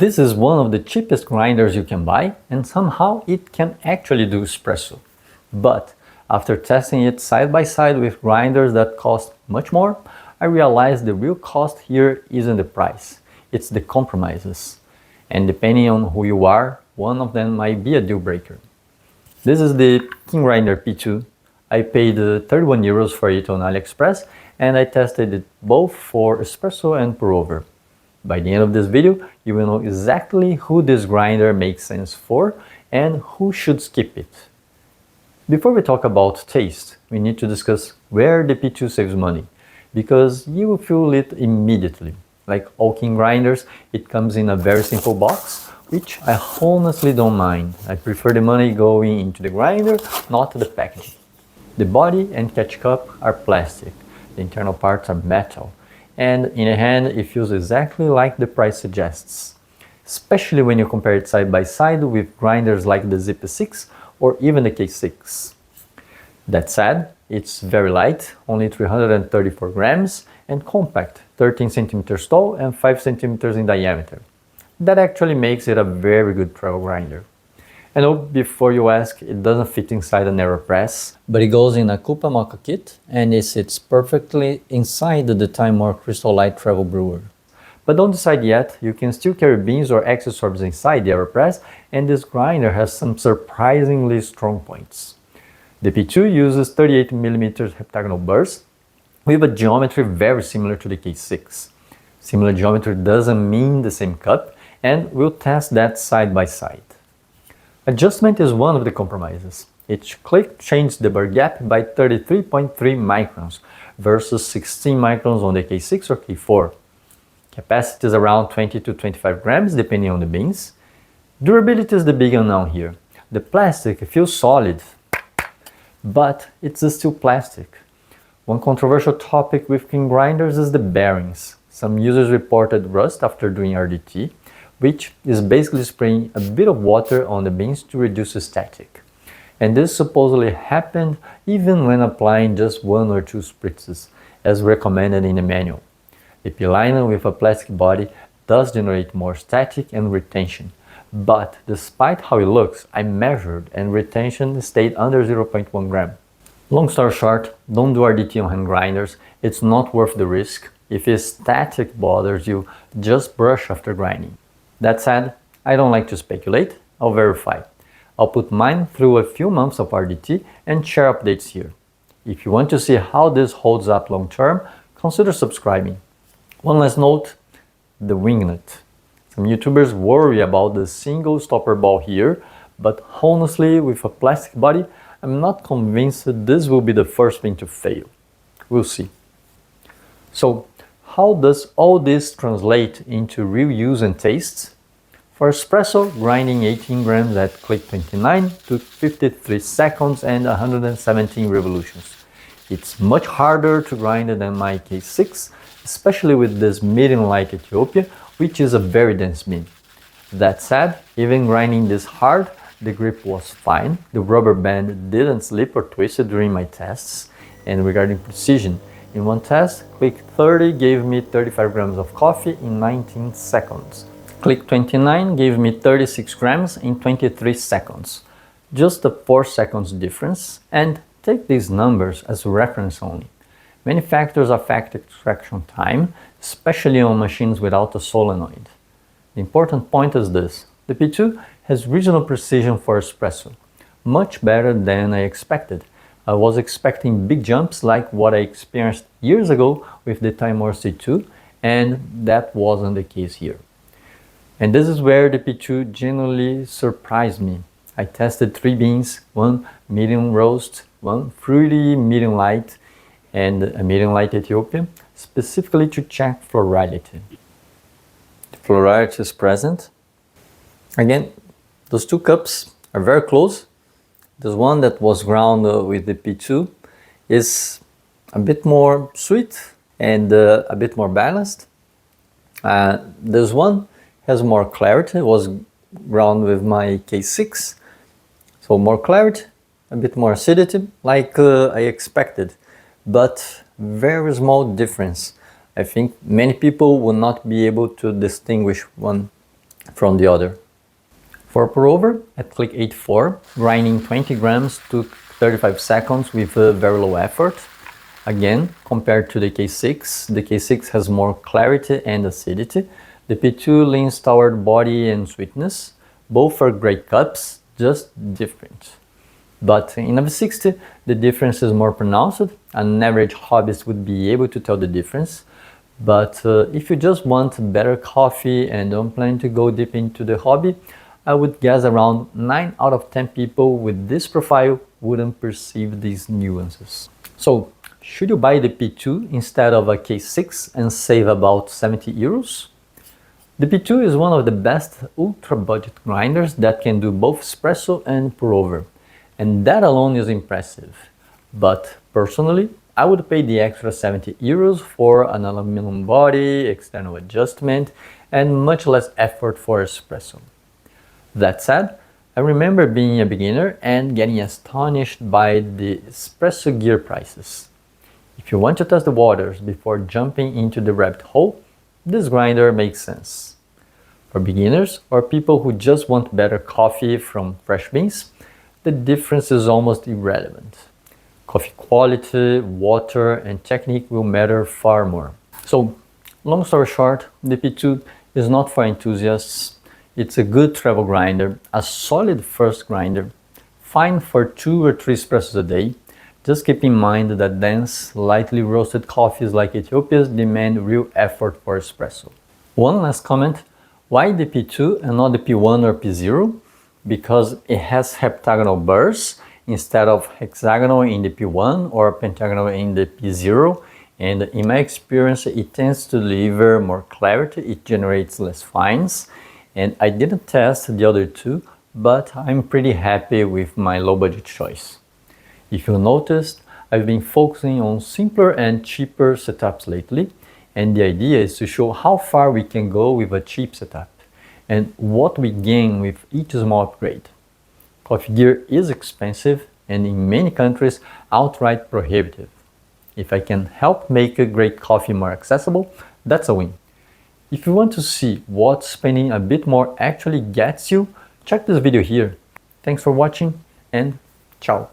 This is one of the cheapest grinders you can buy, and somehow it can actually do espresso. But after testing it side by side with grinders that cost much more, I realized the real cost here isn't the price, it's the compromises. And depending on who you are, one of them might be a deal breaker. This is the Kingrinder P2. I paid 31 euros for it on AliExpress, and I tested it both for espresso and Pourover. By the end of this video, you will know exactly who this grinder makes sense for and who should skip it. Before we talk about taste, we need to discuss where the P2 saves money, because you will feel it immediately. Like all King grinders, it comes in a very simple box, which I honestly don't mind. I prefer the money going into the grinder, not the packaging. The body and catch cup are plastic, the internal parts are metal, and in the hand it feels exactly like the price suggests, especially when you compare it side by side with grinders like the Z6 or even the K6. That said, it's very light, only 334 grams, and compact, 13 centimeters tall and 5 centimeters in diameter. That actually makes it a very good travel grinder. I know before you ask, it doesn't fit inside an AeroPress, but it goes in a Coupa Mocha kit and it sits perfectly inside the Timor Crystal Light Travel Brewer. But don't decide yet, you can still carry beans or accessories inside the AeroPress, and this grinder has some surprisingly strong points. The P2 uses 38mm heptagonal burrs with a geometry very similar to the K6. Similar geometry doesn't mean the same cup, and we'll test that side by side. Adjustment is one of the compromises. Each click changed the burr gap by 33.3 microns versus 16 microns on the K6 or K4. Capacity is around 20 to 25 grams depending on the beans. Durability is the big unknown here. The plastic feels solid, but it's still plastic. One controversial topic with King grinders is the bearings. Some users reported rust after doing RDT, which is basically spraying a bit of water on the beans to reduce static. And this supposedly happened even when applying just 1 or 2 spritzes, as recommended in the manual. The P-liner with a plastic body does generate more static and retention, but despite how it looks, I measured and retention stayed under 0.1 gram. Long story short, don't do RDT on hand grinders, it's not worth the risk. If static bothers you, just brush after grinding. That said, I don't like to speculate, I'll verify. I'll put mine through a few months of RDT and share updates here. If you want to see how this holds up long term, consider subscribing. One last note, the wing nut. Some YouTubers worry about the single stopper ball here, but honestly, with a plastic body, I'm not convinced that this will be the first thing to fail. We'll see. So, how does all this translate into real use and tastes? For espresso, grinding 18 grams at click 29 took 53 seconds and 117 revolutions. It's much harder to grind than my K6, especially with this medium light Ethiopia, which is a very dense bean. That said, even grinding this hard, the grip was fine, the rubber band didn't slip or twist during my tests, and regarding precision, in one test, click 30 gave me 35 grams of coffee in 19 seconds. Click 29 gave me 36 grams in 23 seconds. Just a 4 seconds difference, and take these numbers as reference only. Many factors affect extraction time, especially on machines without a solenoid. The important point is this: the P2 has reasonable precision for espresso, much better than I expected. I was expecting big jumps like what I experienced years ago with the Timor C2, and that wasn't the case here. And this is where the P2 genuinely surprised me. I tested 3 beans, one medium roast, one fruity medium light, and a medium light Ethiopian, specifically to check florality. The florality is present. Again, those 2 cups are very close. This one that was ground with the P2 is a bit more sweet and a bit more balanced. This one has more clarity, it was ground with my K6, so more clarity, a bit more acidity, like I expected, but very small difference. I think many people will not be able to distinguish one from the other. For Pourover, at click 84, grinding 20 grams took 35 seconds with very low effort. Again, compared to the K6, the K6 has more clarity and acidity. The P2 leans toward body and sweetness. Both are great cups, just different. But in a V60, the difference is more pronounced. An average hobbyist would be able to tell the difference. But if you just want better coffee and don't plan to go deep into the hobby, I would guess around 9 out of 10 people with this profile wouldn't perceive these nuances. So, should you buy the P2 instead of a K6 and save about 70 euros? The P2 is one of the best ultra budget grinders that can do both espresso and Pourover, and that alone is impressive. But personally, I would pay the extra 70 euros for an aluminum body, external adjustment, and much less effort for espresso. That said, I remember being a beginner and getting astonished by the espresso gear prices. If you want to test the waters before jumping into the rabbit hole, this grinder makes sense. For beginners or people who just want better coffee from fresh beans, the difference is almost irrelevant. Coffee quality, water, and technique will matter far more. So, long story short, the P2 is not for enthusiasts. It's a good travel grinder, a solid first grinder, fine for 2 or 3 espressos a day. Just keep in mind that dense, lightly roasted coffees like Ethiopia's demand real effort for espresso. One last comment, why the P2 and not the P1 or P0? Because it has heptagonal burrs instead of hexagonal in the P1 or pentagonal in the P0, and in my experience it tends to deliver more clarity, it generates less fines, and I didn't test the other two, but I'm pretty happy with my low budget choice. If you noticed, I've been focusing on simpler and cheaper setups lately, and the idea is to show how far we can go with a cheap setup and what we gain with each small upgrade. Coffee gear is expensive and in many countries outright prohibitive. If I can help make a great coffee more accessible, that's a win. If you want to see what spending a bit more actually gets you, check this video here. Thanks for watching and ciao.